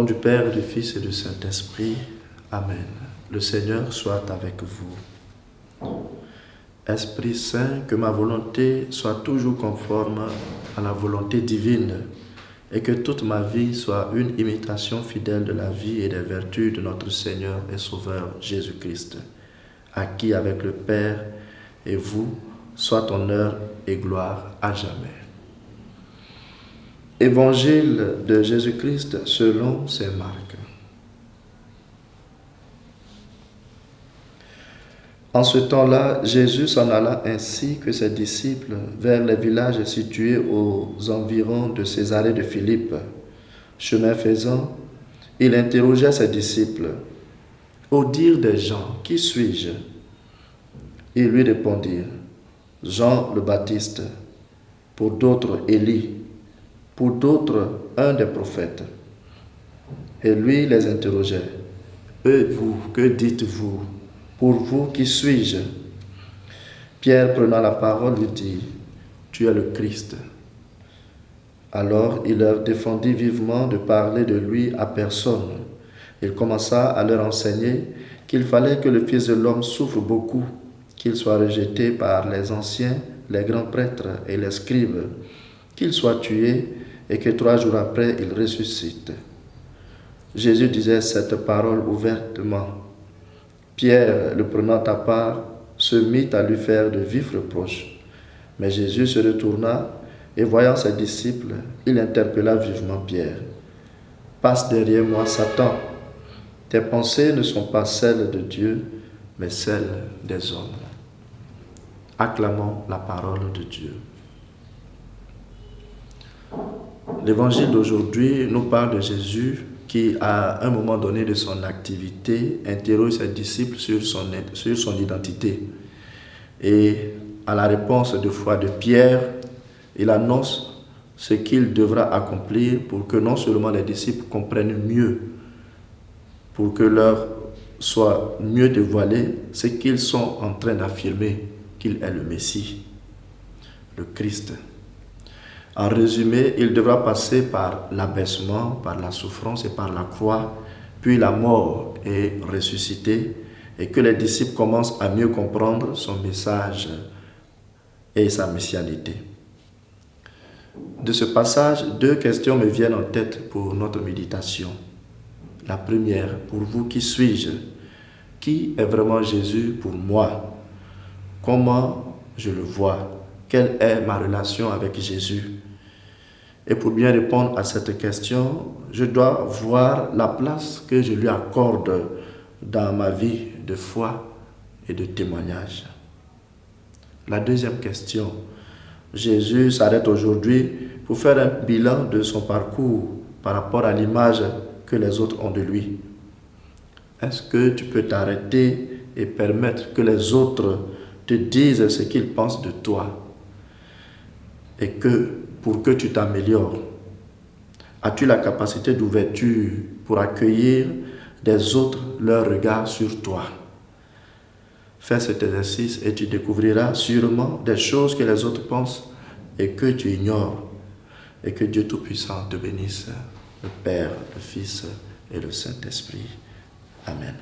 du Père, du Fils et du Saint-Esprit. Amen. Le Seigneur soit avec vous. Esprit Saint, que ma volonté soit toujours conforme à la volonté divine et que toute ma vie soit une imitation fidèle de la vie et des vertus de notre Seigneur et Sauveur Jésus-Christ, à qui avec le Père et vous soit honneur et gloire à jamais. Évangile de Jésus-Christ selon saint Marc. En ce temps-là, Jésus s'en alla ainsi que ses disciples vers les villages situés aux environs de Césarée de Philippe. Chemin faisant, il interrogea ses disciples. « Au dire des gens, qui suis-je » Ils lui répondirent. « Jean le Baptiste, pour d'autres Élie, pour d'autres un des prophètes. » Et lui les interrogeait. « Et vous, que dites-vous ? Pour vous, qui suis-je » Pierre, prenant la parole, lui dit, « Tu es le Christ. » Alors il leur défendit vivement de parler de lui à personne. Il commença à leur enseigner qu'il fallait que le Fils de l'homme souffre beaucoup, qu'il soit rejeté par les anciens, les grands prêtres et les scribes, qu'il soit tué et que 3 jours après il ressuscite. Jésus disait cette parole ouvertement. Pierre, le prenant à part, se mit à lui faire de vifs reproches. Mais Jésus se retourna et voyant ses disciples, il interpella vivement Pierre. « Passe derrière moi, Satan. Tes pensées ne sont pas celles de Dieu, mais celles des hommes. » Acclamons la parole de Dieu. L'évangile d'aujourd'hui nous parle de Jésus qui, à un moment donné de son activité, interroge ses disciples sur son identité. Et à la réponse de foi de Pierre, il annonce ce qu'il devra accomplir pour que non seulement les disciples comprennent mieux, pour que leur soit mieux dévoilé ce qu'ils sont en train d'affirmer, qu'il est le Messie, le Christ. En résumé, il devra passer par l'abaissement, par la souffrance et par la croix, puis la mort et ressusciter, et que les disciples commencent à mieux comprendre son message et sa messianité. De ce passage, 2 questions me viennent en tête pour notre méditation. La première, pour vous, qui suis-je? Qui est vraiment Jésus pour moi? Comment je le vois? Quelle est ma relation avec Jésus? Et pour bien répondre à cette question, je dois voir la place que je lui accorde dans ma vie de foi et de témoignage. La deuxième question, Jésus s'arrête aujourd'hui pour faire un bilan de son parcours par rapport à l'image que les autres ont de lui. Est-ce que tu peux t'arrêter et permettre que les autres te disent ce qu'ils pensent de toi et que pour que tu t'améliores? As-tu la capacité d'ouverture pour accueillir des autres leur regard sur toi? Fais cet exercice et tu découvriras sûrement des choses que les autres pensent et que tu ignores. Et que Dieu Tout-Puissant te bénisse, le Père, le Fils et le Saint-Esprit. Amen.